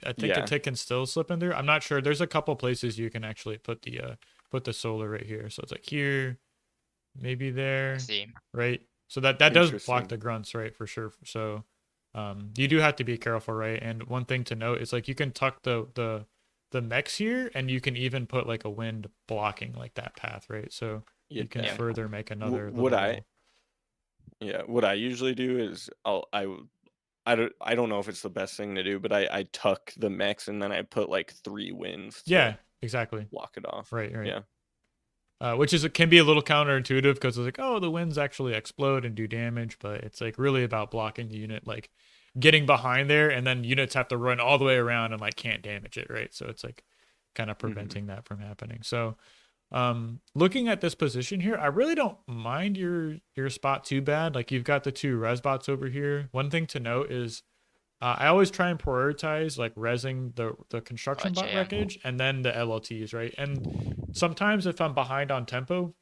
[SPEAKER 1] I think the tick can still slip in there. I'm not sure. There's a couple places you can actually put the solar right here. So it's like here, maybe there,
[SPEAKER 3] I see.
[SPEAKER 1] right? So that does block
[SPEAKER 2] Interesting.
[SPEAKER 1] the grunts, right, for sure. So you do have to be careful, right? And one thing to note is like you can tuck the mechs here, and you can even put like a wind blocking like that path, right? So you can further make another little wall.
[SPEAKER 2] What I usually do is I don't know if it's the best thing to do, but I tuck the mechs and then I put like 3 winds to
[SPEAKER 1] exactly
[SPEAKER 2] block it off.
[SPEAKER 1] Right.
[SPEAKER 2] Yeah.
[SPEAKER 1] which can be a little counterintuitive because it's like, oh, the winds actually explode and do damage, but it's like really about blocking the unit, like getting behind there, and then units have to run all the way around and like can't damage it, right? So it's like kind of preventing that from happening. So looking at this position here, I really don't mind your spot too bad. Like you've got the 2 res bots over here. One thing to note is I always try and prioritize like resing the construction
[SPEAKER 3] Gotcha,
[SPEAKER 1] bot
[SPEAKER 3] yeah.
[SPEAKER 1] wreckage and then the LLTs, right? And sometimes if I'm behind on tempo,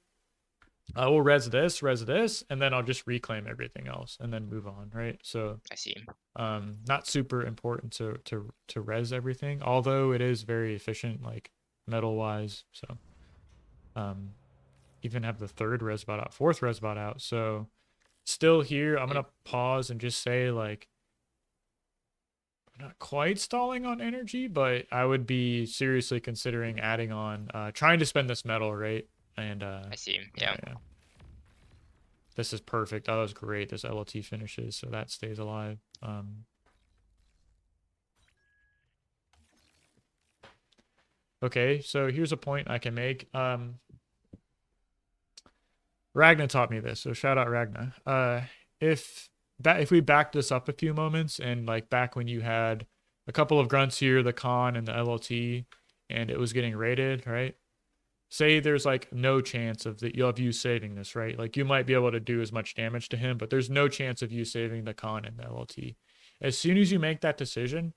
[SPEAKER 1] I will res this, and then I'll just reclaim everything else and then move on, right? So
[SPEAKER 3] I see.
[SPEAKER 1] not super important to res everything, although it is very efficient, like metal wise. So even have the 3rd res bot out, 4th res bot out. So still here, I'm gonna pause and just say like, not quite stalling on energy, but I would be seriously considering adding on, trying to spend this metal, right? And
[SPEAKER 3] I see. Yeah.
[SPEAKER 1] This is perfect. Oh, that was great. This LLT finishes, so that stays alive. Okay, so here's a point I can make. Ragna taught me this, so shout out Ragna. If we backed this up a few moments and like back when you had a couple of grunts here, the con and the LLT, and it was getting raided, right? Say there's like no chance of you saving this, right? Like you might be able to do as much damage to him, but there's no chance of you saving the con and the LLT. As soon as you make that decision,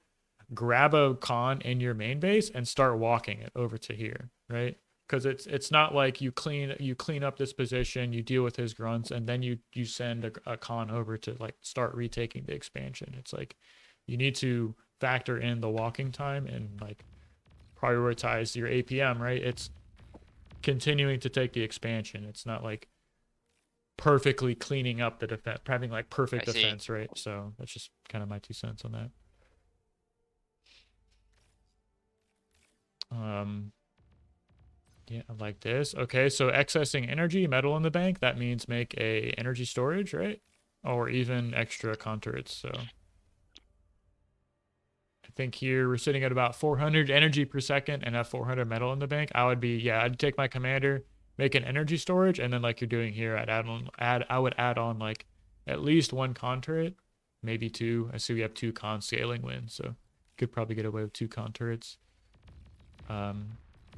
[SPEAKER 1] grab a con in your main base and start walking it over to here, right? Because it's not like you clean up this position, you deal with his grunts, and then you send a con over to like start retaking the expansion. It's like you need to factor in the walking time and like prioritize your APM, right? It's continuing to take the expansion. It's not like perfectly cleaning up the defense, having like perfect defense, right? So that's just kind of my 2 cents on that. Yeah, like this. Okay, so accessing energy, metal in the bank, that means make a energy storage, right? Or even extra conturits. So I think here we're sitting at about 400 energy per second and have 400 metal in the bank. I'd take my commander, make an energy storage, and then like you're doing here, I would add on like at least 1 conturit, maybe 2. I see we have 2 con scaling wins, so could probably get away with 2 conturits.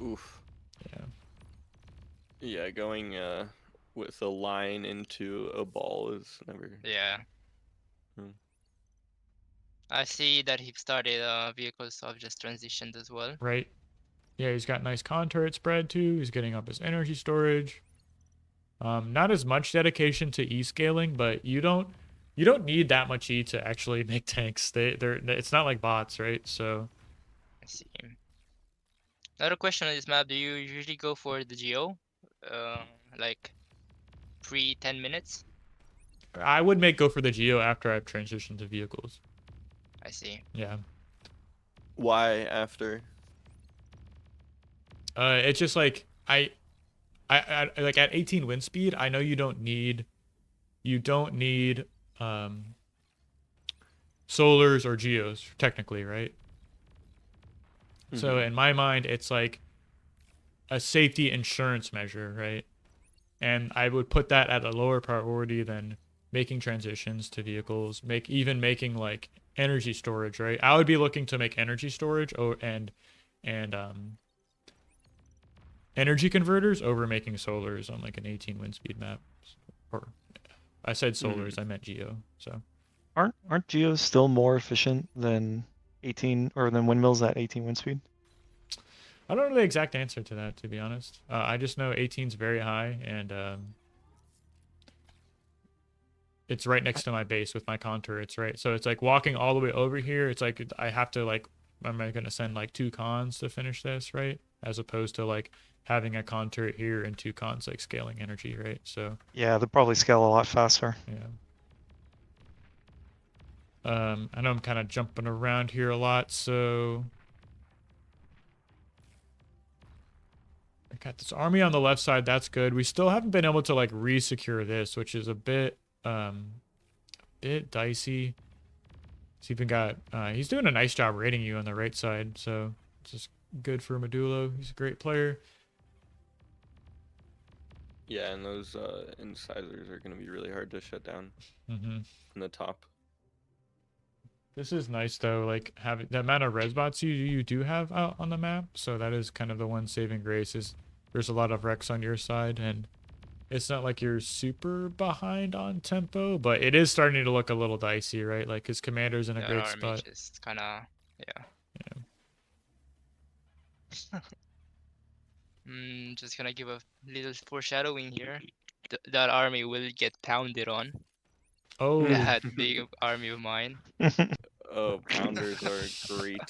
[SPEAKER 2] Oof.
[SPEAKER 1] Yeah.
[SPEAKER 2] Yeah, going with a line into a ball is never.
[SPEAKER 3] Yeah. I see that he started vehicles, so I've just transitioned as well.
[SPEAKER 1] Right. Yeah, he's got nice con turret spread too. He's getting up his energy storage. Not as much dedication to E scaling, but you don't need that much E to actually make tanks. It's not like bots, right? So
[SPEAKER 3] I see. Another question on this map: do you usually go for the Geo, like pre 10 minutes?
[SPEAKER 1] I would go for the Geo after I've transitioned to vehicles.
[SPEAKER 3] I see.
[SPEAKER 1] Yeah.
[SPEAKER 2] Why after?
[SPEAKER 1] It's just like I like at 18 wind speed. I know you don't need solars or geos technically, right? So in my mind, it's like a safety insurance measure, right? And I would put that at a lower priority than making transitions to vehicles, making like energy storage, right? I would be looking to make energy storage and energy converters over making solars on like an 18 wind speed map. Or I said solars, I meant geo. So
[SPEAKER 5] aren't geos still more efficient than 18 or than windmills at 18 wind speed?
[SPEAKER 1] I don't know the exact answer to that, to be honest. I just know 18 is very high, and it's right next to my base with my contour. It's right, so it's like walking all the way over here. It's like I have to like, am I gonna send like 2 cons to finish this, right? As opposed to like having a contour here and 2 cons like scaling energy, right? So
[SPEAKER 5] yeah, they'll probably scale a lot faster.
[SPEAKER 1] Yeah. I know I'm kind of jumping around here a lot, so I got this army on the left side. That's good. We still haven't been able to like re-secure this, which is a bit dicey. He's even got he's doing a nice job raiding you on the right side, so it's just good for Medulo. He's a great player.
[SPEAKER 2] Yeah, and those incisors are going to be really hard to shut down
[SPEAKER 1] Mm-hmm.
[SPEAKER 2] in the top.
[SPEAKER 1] This is nice though, like having the amount of res bots you do have out on the map. So that is kind of the one saving grace is there's a lot of Rex on your side, and it's not like you're super behind on tempo, but it is starting to look a little dicey, right? Like his commander's in a
[SPEAKER 3] That
[SPEAKER 1] great
[SPEAKER 3] army
[SPEAKER 1] spot.
[SPEAKER 3] just kind of, yeah. Just gonna give a little foreshadowing here. That army will get pounded on.
[SPEAKER 1] Oh,
[SPEAKER 3] That big army of mine.
[SPEAKER 2] Oh, pounders are great.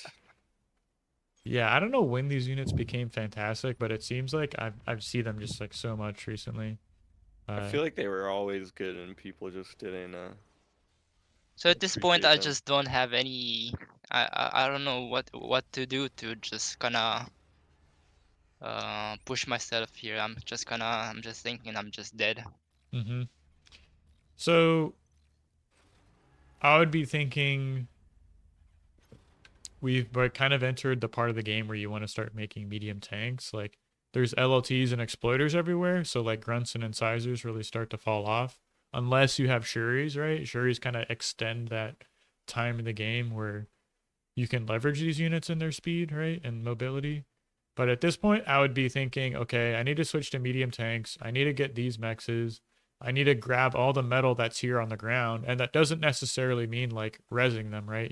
[SPEAKER 1] yeah. I don't know when these units became fantastic, but it seems like I've seen them just like so much recently.
[SPEAKER 2] I feel like they were always good and people just didn't
[SPEAKER 3] So at this point,
[SPEAKER 2] appreciate
[SPEAKER 3] I
[SPEAKER 2] them.
[SPEAKER 3] just don't have any. I don't know what to do to just kinda push myself here. I'm just thinking I'm just dead.
[SPEAKER 1] Mm-hmm. So I would be thinking we've kind of entered the part of the game where you want to start making medium tanks. Like there's LLTs and exploiters everywhere, so like grunts and incisors really start to fall off unless you have Shuris, right? Shuris kind of extend that time in the game where you can leverage these units in their speed, right, and mobility. But at this point, I would be thinking, okay, I need to switch to medium tanks. I need to get these mexes. I need to grab all the metal that's here on the ground, and that doesn't necessarily mean like rezzing them, right?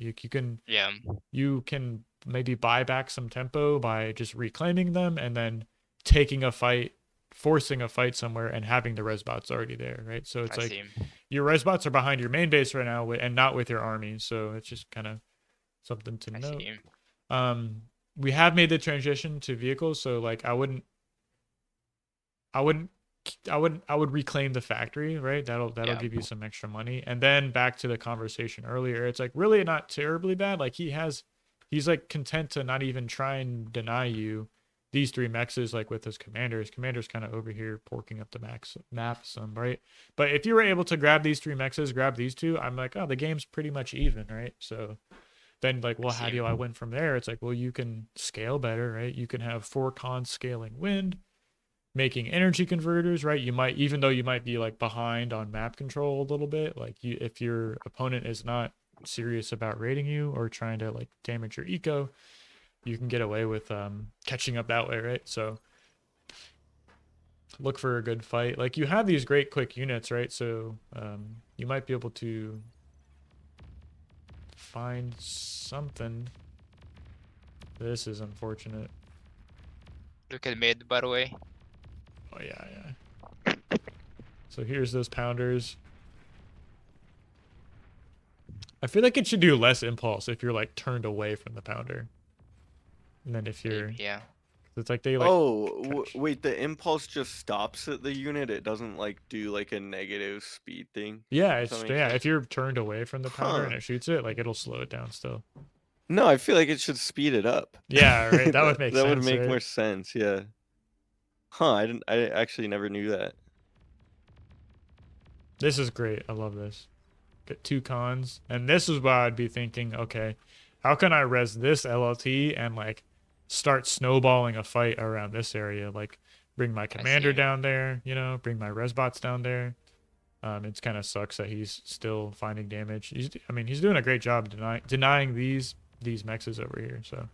[SPEAKER 3] Yeah.
[SPEAKER 1] You can maybe buy back some tempo by just reclaiming them and then taking a fight, forcing a fight somewhere, and having the res bots already there, right? So it's
[SPEAKER 3] I
[SPEAKER 1] like
[SPEAKER 3] see.
[SPEAKER 1] your res bots are behind your main base right now and not with your army. So it's just kind of something to
[SPEAKER 3] I
[SPEAKER 1] note.
[SPEAKER 3] see.
[SPEAKER 1] We have made the transition to vehicles, so like I wouldn't I would reclaim the factory, right? That'll
[SPEAKER 3] Yeah.
[SPEAKER 1] give you some extra money. And then back to the conversation earlier, it's like really not terribly bad. Like he's like content to not even try and deny you these three mexes like with his commanders. Commanders kind of over here porking up the map some, right? But if you were able to grab these three mexes, grab these two, I'm like, oh, the game's pretty much even, right? So then like, well, how
[SPEAKER 3] see.
[SPEAKER 1] do I win from there? It's like, well, you can scale better, right? You can have 4 cons scaling wind, making energy converters, right? You might, even though you might be like behind on map control a little bit, like you, if your opponent is not serious about raiding you or trying to like damage your eco, you can get away with catching up that way, right? So look for a good fight. Like you have these great quick units, right? So you might be able to find something. This is unfortunate.
[SPEAKER 3] Look at mid, by the way.
[SPEAKER 1] Oh yeah, yeah. So here's those pounders. I feel like it should do less impulse if you're like turned away from the pounder. And then if you're,
[SPEAKER 3] Yeah.
[SPEAKER 1] it's like they like.
[SPEAKER 2] Wait, the impulse just stops at the unit. It doesn't like do like a negative speed thing.
[SPEAKER 1] Yeah,
[SPEAKER 2] Does that
[SPEAKER 1] it's
[SPEAKER 2] make
[SPEAKER 1] yeah.
[SPEAKER 2] sense?
[SPEAKER 1] If you're turned away from the pounder
[SPEAKER 2] Huh.
[SPEAKER 1] and it shoots it, like it'll slow it down still.
[SPEAKER 2] No, I feel like it should speed it up.
[SPEAKER 1] Yeah, right. That would make
[SPEAKER 2] that would
[SPEAKER 1] sense,
[SPEAKER 2] make
[SPEAKER 1] right?
[SPEAKER 2] more sense. Yeah. Huh. I actually never knew that.
[SPEAKER 1] This is great. I love this. Get 2 cons, and this is why I'd be thinking, okay, how can I res this LLT and like start snowballing a fight around this area? Like bring my commander
[SPEAKER 3] see.
[SPEAKER 1] down there, you know, bring my res bots down there. It kind of sucks that he's still finding damage. I mean, he's doing a great job denying these mexes over here. So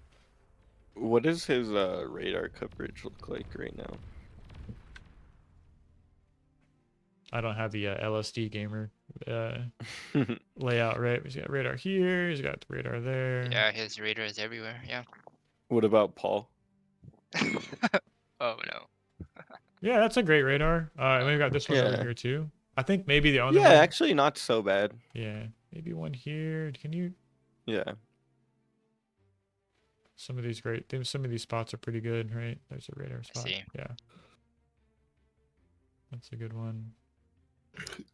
[SPEAKER 2] What does his radar coverage look like right now?
[SPEAKER 1] I don't have the LSD gamer layout right. He's got radar here. He's got the radar there.
[SPEAKER 3] Yeah, his radar is everywhere. Yeah.
[SPEAKER 2] What about Paul?
[SPEAKER 3] Oh no.
[SPEAKER 1] Yeah, that's a great radar. And we've got this one over
[SPEAKER 2] Yeah.
[SPEAKER 1] here too. I think maybe the only
[SPEAKER 2] Yeah,
[SPEAKER 1] one.
[SPEAKER 2] actually not so bad.
[SPEAKER 1] Yeah, maybe one here. Can you?
[SPEAKER 2] Yeah.
[SPEAKER 1] Some of these some of these spots are pretty good, right? There's a radar spot.
[SPEAKER 3] see.
[SPEAKER 1] Yeah, that's a good one.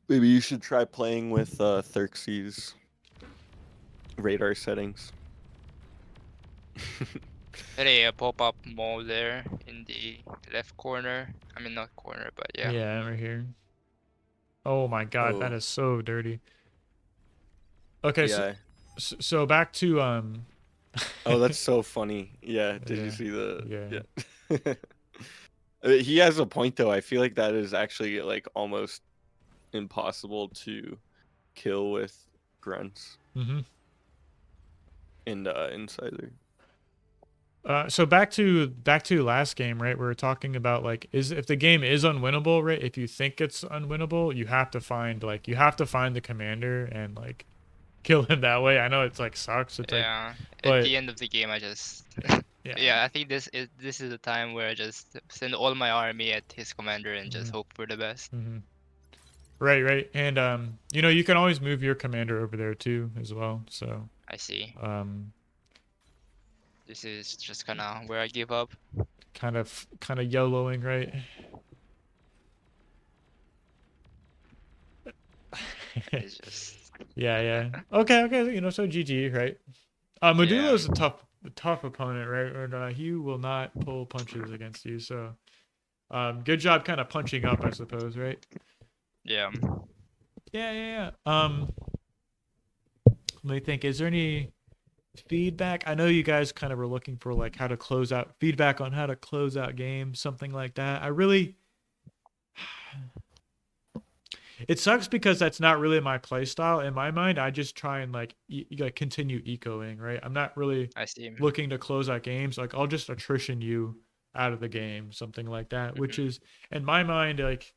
[SPEAKER 2] Maybe you should try playing with Xerxes radar settings.
[SPEAKER 3] There a pop-up mall there in the left corner. I mean, not corner, but yeah.
[SPEAKER 1] Yeah, right here. Oh my god, that
[SPEAKER 2] Oh.
[SPEAKER 1] is so dirty. Okay,
[SPEAKER 2] Yeah.
[SPEAKER 1] so back to
[SPEAKER 2] Oh, that's so funny. Yeah. Did
[SPEAKER 1] Yeah.
[SPEAKER 2] you see the?
[SPEAKER 1] Yeah.
[SPEAKER 2] Yeah. He has a point though. I feel like that is actually like almost impossible to kill with grunts
[SPEAKER 1] Mm-hmm.
[SPEAKER 2] and insider.
[SPEAKER 1] So back to last game, right? We were talking about like is if the game is unwinnable, right? If you think it's unwinnable, you have to find the commander and like kill him that way. I know it's like sucks. It's like,
[SPEAKER 3] Yeah. At
[SPEAKER 1] but
[SPEAKER 3] the end of the game, I just
[SPEAKER 1] yeah,
[SPEAKER 3] yeah. I think this is the time where I just send all my army at his commander and just
[SPEAKER 1] Mhm.
[SPEAKER 3] hope for the best.
[SPEAKER 1] Mm-hmm. Right. And you know, you can always move your commander over there too as well. So
[SPEAKER 3] I see.
[SPEAKER 1] um,
[SPEAKER 3] This is just kind of where I give up.
[SPEAKER 1] kind of YOLOing, right?
[SPEAKER 3] It's just
[SPEAKER 1] Yeah. Okay. You know, so GG, right? Medulla
[SPEAKER 3] yeah.
[SPEAKER 1] is a tough opponent, right? And he will not pull punches against you. So, good job, kind of punching up, I suppose, right?
[SPEAKER 3] Yeah.
[SPEAKER 1] Yeah. Let me think. Is there any feedback? I know you guys kind of were looking for like how to close out feedback on how to close out games, something like that. I really, it sucks because that's not really my play style. In my mind, I just try and like continue ecoing, right? I'm not really
[SPEAKER 3] I see.
[SPEAKER 1] looking to close out games. Like I'll just attrition you out of the game, something like that. Which is in my mind like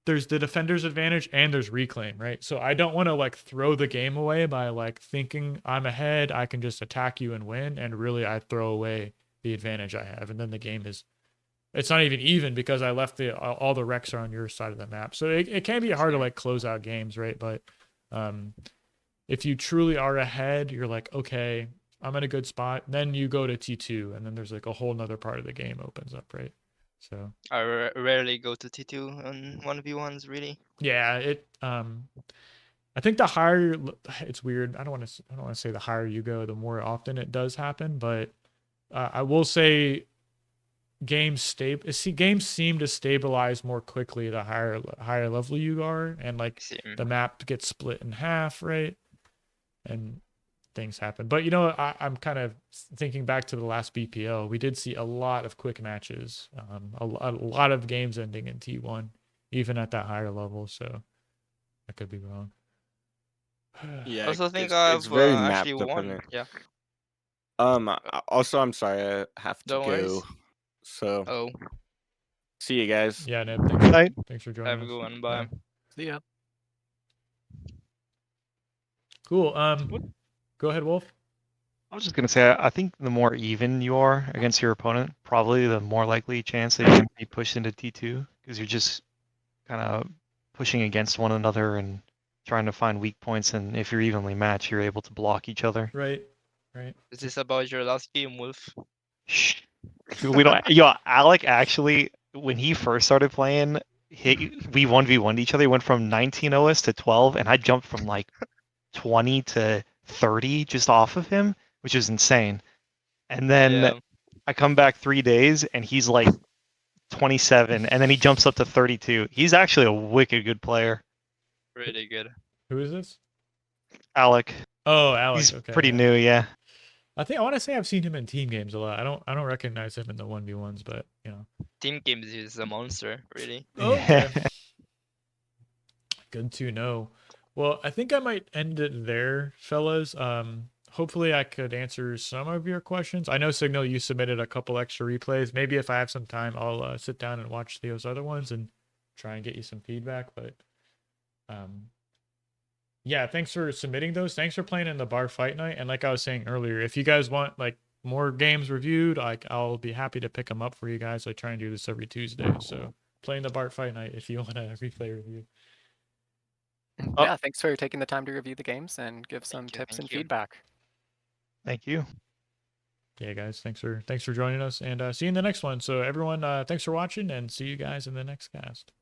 [SPEAKER 1] there's the defender's advantage and there's reclaim, right? So I don't want to like throw the game away by like thinking I'm ahead, I can just attack you and win, and really I throw away the advantage I have, and then the game is it's not even because I left all the wrecks are on your side of the map. So it can be hard to like close out games, right? But if you truly are ahead, you're like, okay, I'm in a good spot. Then you go to T2, and then there's like a whole nother part of the game opens up, right? So
[SPEAKER 3] I rarely go to T2 on 1v1s, really.
[SPEAKER 1] yeah, I think the higher it's weird. I don't want to say the higher you go, the more often it does happen. But I will say games seem to stabilize more quickly the higher level you are, and like
[SPEAKER 3] See.
[SPEAKER 1] the map gets split in half, right? And things happen. But you know, I'm kind of thinking back to the last BPL. We did see a lot of quick matches, a lot of games ending in T1, even at that higher level. So I could be wrong.
[SPEAKER 3] I
[SPEAKER 2] Yeah,
[SPEAKER 3] also think
[SPEAKER 2] it's
[SPEAKER 3] I've
[SPEAKER 2] very map
[SPEAKER 3] actually won.
[SPEAKER 2] dependent.
[SPEAKER 3] Yeah.
[SPEAKER 2] Also, I'm sorry, I have to
[SPEAKER 3] Don't worries.
[SPEAKER 2] go. So
[SPEAKER 3] Oh,
[SPEAKER 2] see you guys.
[SPEAKER 1] Yeah, Neb,
[SPEAKER 5] Night.
[SPEAKER 1] thanks for
[SPEAKER 3] have
[SPEAKER 1] joining
[SPEAKER 3] a
[SPEAKER 1] us.
[SPEAKER 3] good one. Bye.
[SPEAKER 4] See ya.
[SPEAKER 1] Cool. Go ahead, Wolf.
[SPEAKER 5] I was just gonna say, I think the more even you are against your opponent, probably the more likely chance that you're gonna be pushed into T2 because you're just kind of pushing against one another and trying to find weak points. And if you're evenly matched, you're able to block each other.
[SPEAKER 1] Right.
[SPEAKER 3] Is this about your last game, Wolf?
[SPEAKER 5] Shh. We don't. Yo, Alec actually, when he first started playing, we 1v1'd each other. He went from 19 OS to 12, and I jumped from like 20 to 30 just off of him, which is insane. And then
[SPEAKER 3] Yeah,
[SPEAKER 5] I come back 3 days, and he's like 27, and then he jumps up to 32. He's actually a wicked good player.
[SPEAKER 3] really good.
[SPEAKER 1] Who is this?
[SPEAKER 5] Alec.
[SPEAKER 1] Oh, Alec.
[SPEAKER 5] He's
[SPEAKER 1] Okay.
[SPEAKER 5] pretty
[SPEAKER 1] Yeah.
[SPEAKER 5] new, yeah.
[SPEAKER 1] I want to say I've seen him in team games a lot. I don't recognize him in the 1v1s, but you know.
[SPEAKER 3] Team games is a monster, really.
[SPEAKER 1] Okay. Good to know. Well, I think I might end it there, fellas. Hopefully I could answer some of your questions. I know Signal, you submitted a couple extra replays. Maybe if I have some time, I'll sit down and watch those other ones and try and get you some feedback. But yeah, thanks for submitting those. Thanks for playing in the bar fight night. And like I was saying earlier, if you guys want like more games reviewed, like I'll be happy to pick them up for you guys. I try and do this every Tuesday. So playing the bar fight night if you want a replay review.
[SPEAKER 4] Yeah, thanks for taking the time to review the games and give some tips and
[SPEAKER 3] thank you.
[SPEAKER 4] feedback.
[SPEAKER 5] Thank you.
[SPEAKER 1] Yeah, guys, thanks for joining us, and see you in the next one. So everyone, thanks for watching, and see you guys in the next cast.